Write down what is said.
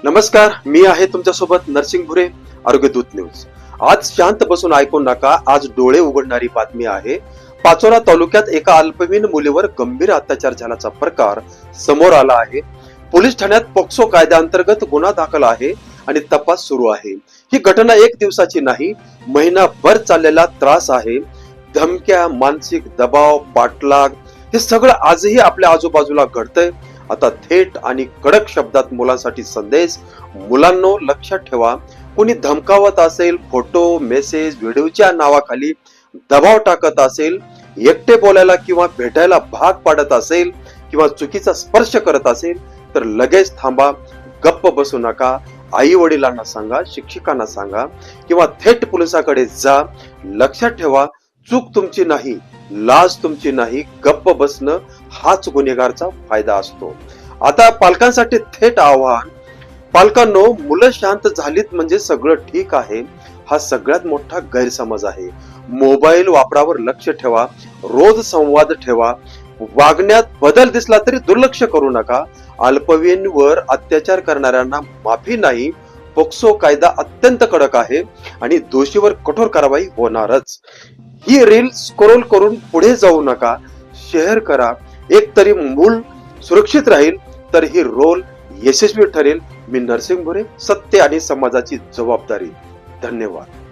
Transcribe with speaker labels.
Speaker 1: नमस्कार, मी आहे तुमच्यासोबत नरसिंग भुरे, आरोग्य दूत न्यूज. आज शांत बसून ऐकून नका. आज डोळे उघडणारी बातमी आहे. पाचोरा तालुक्यात एका अल्पवयीन मुलीवर गंभीर अत्याचार झाल्याचा प्रकार समोर आला आहे. पोलीस ठाण्यात पोक्सो कायद्याअंतर्गत गुन्हा दाखल आहे आणि तपास सुरू आहे. ही घटना एक दिवसाची नाही, महिनाभर चाललेला त्रास आहे. धमक्या, मानसिक दबाव, पाठलाग हे सगळं आजही आपल्या आजूबाजूला घडतंय. आता थेट आणि कडक शब्दात मुलांसाठी संदेश. मुलांनो, लक्षात ठेवा, कोणी धमकावत असेल, फोटो, मेसेज, व्हिडिओच्या नावाखाली दबाव टाकत असेल, एकटे बोलायला किंवा भेटायला भाग पाडत असेल किंवा चुकीचा स्पर्श करत असेल तर लगेच थांबा. गप्प बसू नका. आई वडिलांना सांगा, शिक्षकांना सांगा किंवा थेट पोलिसाकडे जा. लक्षात ठेवा, चूक तुमची नाही, लाज तुमची नाही. गप्प बसणं हाच गुन्हेगारचा फायदा असतो. आता पालकांसाठी थेट आव्हान. पालकांनो, मुलं शांत झालीत म्हणजे सगळं ठीक आहे, हा सगळ्यात मोठा गैरसमज आहे. मोबाईल वापरावर लक्ष ठेवा. रोज संवाद ठेवा. वागण्यात बदल दिसला तरी दुर्लक्ष करू नका. अल्पवयीनवर अत्याचार करणाऱ्यांना माफी नाही. पोक्सो कायदा अत्यंत कडक आहे आणि दोषीवर कठोर कारवाई होणारच. ही रील स्क्रोल करून पुढे जाऊ नका. शेअर करा. एक तरी मूल सुरक्षित राहील तर ही रोल यशस्वी ठरेल. मी नरसिंग भुरे, सत्य आणि समाजाची जबाबदारी. धन्यवाद.